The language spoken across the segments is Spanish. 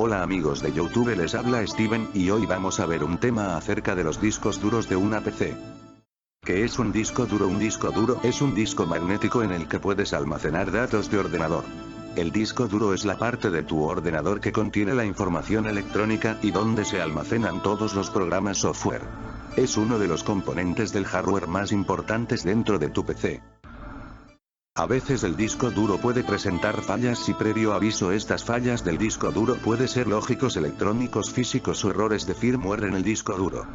Hola amigos de YouTube, les habla Steven y hoy vamos a ver un tema acerca de los discos duros de una PC. ¿Qué es un disco duro? Un disco duro es un disco magnético en el que puedes almacenar datos de ordenador. El disco duro es la parte de tu ordenador que contiene la información electrónica y donde se almacenan todos los programas software. Es uno de los componentes del hardware más importantes dentro de tu PC. A veces el disco duro puede presentar fallas y previo aviso. Estas fallas del disco duro pueden ser lógicos, electrónicos, físicos o errores de firmware en el disco duro.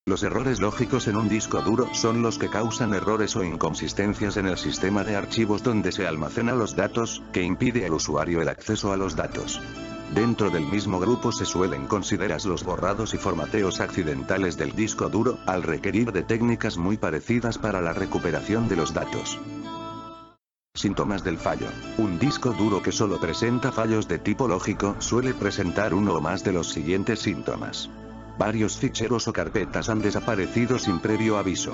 Los errores lógicos en un disco duro son los que causan errores o inconsistencias en el sistema de archivos donde se almacenan los datos, que impide al usuario el acceso a los datos. Dentro del mismo grupo se suelen considerar los borrados y formateos accidentales del disco duro, al requerir de técnicas muy parecidas para la recuperación de los datos. Síntomas del fallo. Un disco duro que solo presenta fallos de tipo lógico suele presentar uno o más de los siguientes síntomas. Varios ficheros o carpetas han desaparecido sin previo aviso.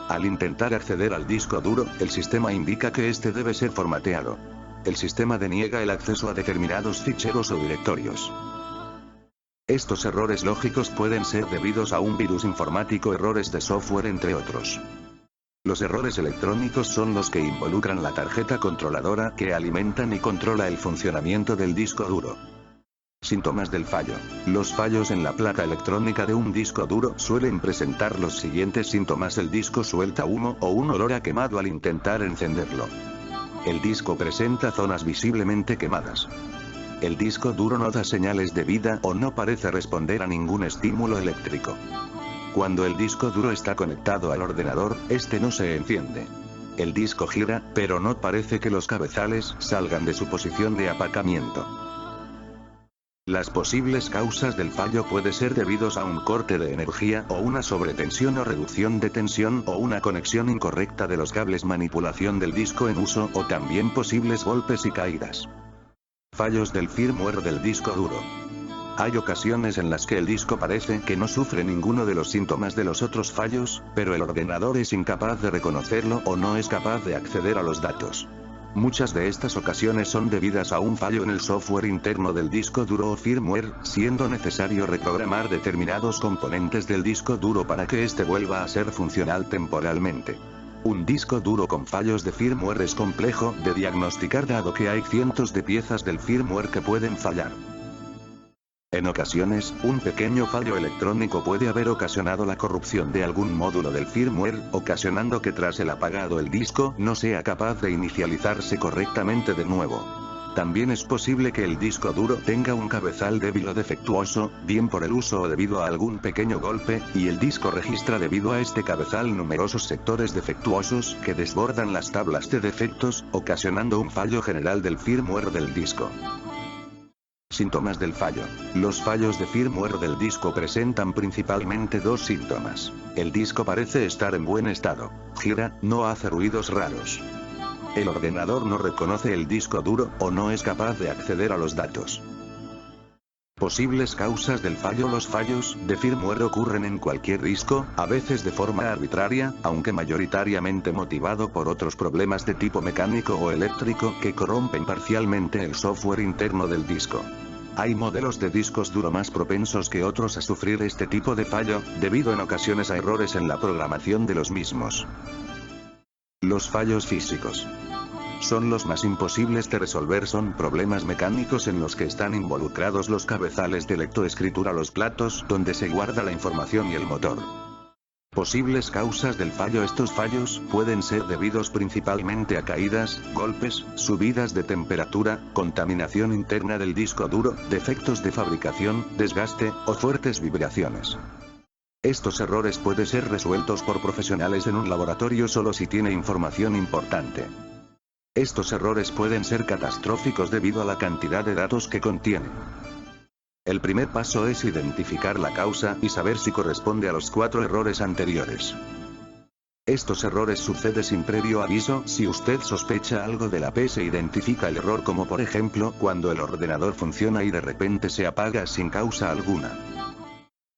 Al intentar acceder al disco duro, el sistema indica que este debe ser formateado. El sistema deniega el acceso a determinados ficheros o directorios. Estos errores lógicos pueden ser debidos a un virus informático, errores de software, entre otros. Los errores electrónicos son los que involucran la tarjeta controladora que alimentan y controla el funcionamiento del disco duro. Síntomas del fallo. Los fallos en la placa electrónica de un disco duro suelen presentar los siguientes síntomas. El disco suelta humo o un olor a quemado al intentar encenderlo. El disco presenta zonas visiblemente quemadas. El disco duro no da señales de vida o no parece responder a ningún estímulo eléctrico. Cuando el disco duro está conectado al ordenador, este no se enciende. El disco gira, pero no parece que los cabezales salgan de su posición de apacamiento. Las posibles causas del fallo pueden ser debidos a un corte de energía o una sobretensión o reducción de tensión o una conexión incorrecta de los cables, manipulación del disco en uso o también posibles golpes y caídas. Fallos del firmware del disco duro. Hay ocasiones en las que el disco parece que no sufre ninguno de los síntomas de los otros fallos, pero el ordenador es incapaz de reconocerlo o no es capaz de acceder a los datos. Muchas de estas ocasiones son debidas a un fallo en el software interno del disco duro o firmware, siendo necesario reprogramar determinados componentes del disco duro para que éste vuelva a ser funcional temporalmente. Un disco duro con fallos de firmware es complejo de diagnosticar dado que hay cientos de piezas del firmware que pueden fallar. En ocasiones, un pequeño fallo electrónico puede haber ocasionado la corrupción de algún módulo del firmware, ocasionando que tras el apagado el disco no sea capaz de inicializarse correctamente de nuevo. También es posible que el disco duro tenga un cabezal débil o defectuoso, bien por el uso o debido a algún pequeño golpe, y el disco registra debido a este cabezal numerosos sectores defectuosos que desbordan las tablas de defectos, ocasionando un fallo general del firmware del disco. Síntomas del fallo. Los fallos de firmware del disco presentan principalmente dos síntomas. El disco parece estar en buen estado. Gira, no hace ruidos raros. El ordenador no reconoce el disco duro, o no es capaz de acceder a los datos. Posibles causas del fallo. Los fallos de firmware ocurren en cualquier disco, a veces de forma arbitraria, aunque mayoritariamente motivado por otros problemas de tipo mecánico o eléctrico que corrompen parcialmente el software interno del disco. Hay modelos de discos duro más propensos que otros a sufrir este tipo de fallo, debido en ocasiones a errores en la programación de los mismos. Los fallos físicos son los más imposibles de resolver. Son problemas mecánicos en los que están involucrados los cabezales de lectoescritura, los platos donde se guarda la información y el motor. Posibles causas del fallo. Estos fallos pueden ser debidos principalmente a caídas, golpes, subidas de temperatura, contaminación interna del disco duro, defectos de fabricación, desgaste, o fuertes vibraciones. Estos errores pueden ser resueltos por profesionales en un laboratorio solo si tiene información importante. Estos errores pueden ser catastróficos debido a la cantidad de datos que contienen. El primer paso es identificar la causa y saber si corresponde a los 4 errores anteriores. Estos errores suceden sin previo aviso. Si usted sospecha algo de la PC, identifica el error, como por ejemplo cuando el ordenador funciona y de repente se apaga sin causa alguna.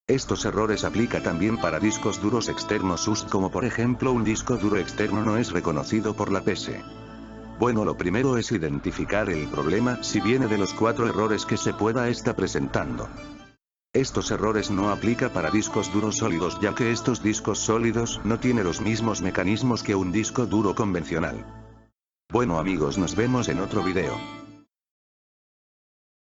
Estos errores aplica también para discos duros externos como por ejemplo un disco duro externo no es reconocido por la PC. Bueno, lo primero es identificar el problema si viene de los 4 errores que se pueda estar presentando. Estos errores no aplica para discos duros sólidos, ya que estos discos sólidos no tienen los mismos mecanismos que un disco duro convencional. Bueno amigos, nos vemos en otro video.